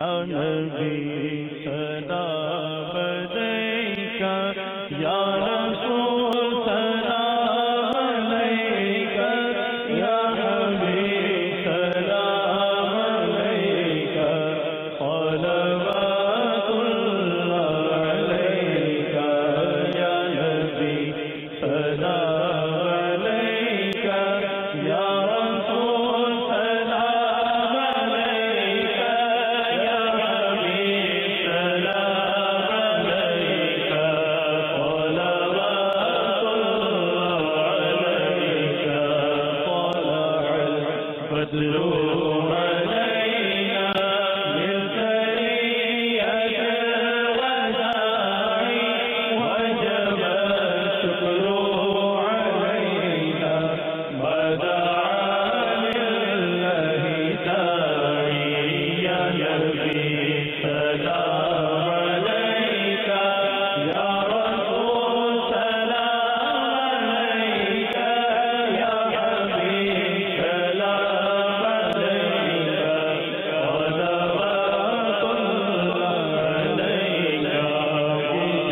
نبی سلام علیکہ یا رسول سلام علیکہ یا حبیب سلام علیکہ صلوات اللہ علیکہ یا نبی سلام علیکہ یا رسول سلام علیکہ یا حبیب سلام علیکہ صلوات اللہ علیکہ طلع البدر علينا من ثنية الوداع وجب الشكر علينا ما دعا لله داعي يا نبي سلام عليك يا رسول سلام عليك يا حبيب سلام عليك صلوات الله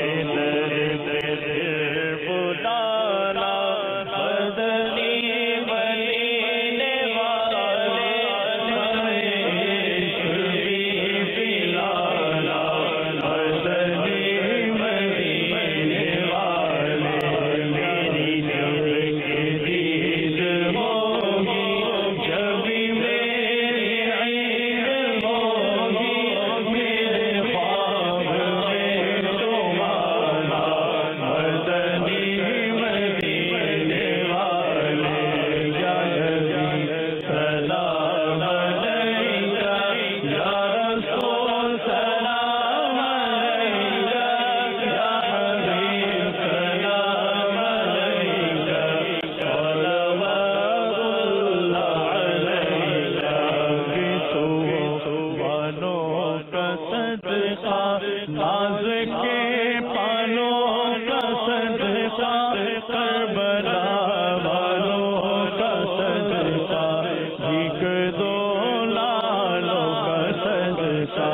عليك بلالا مدنی مدینے والے شریف لالا مدنی مدینے والے میری جب کی دید ہوگی جب میری عید ہوگی میرے خواب میں تمہارا مدنی مدینے والے یا نبی سلام علیکہ یا رسول سلام علیکہ یا حبیب سلام علیکہ صلوات اللہ علیکہ بانوں کا صدقہ ناز کے پانوں کا صدقہ کربلا والوں کا صدقہ ایک دو لالوں کا صدقہ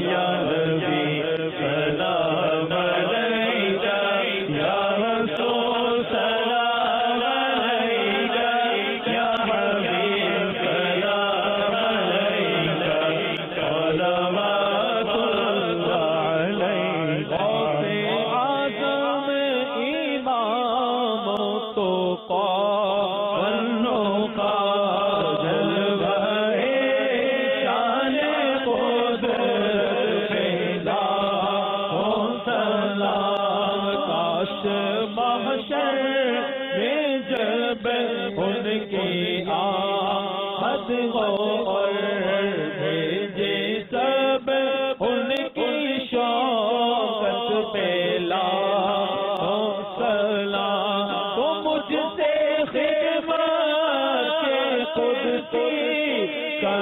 یا نبی سلام علیکہ یا رسول سلام علیکہ یا حبیب سلام علیکہ صلوات اللہ علیکہ آدم امام تو قانوں کا جلوہ شان قدرت پیدا ہو سلام کاش محشر میں جب ان کی آمد ہو اور بھیجے سب ان کی شوقت پہ لا ہو سلام تو مجھ سے خدمت کے قدسی کا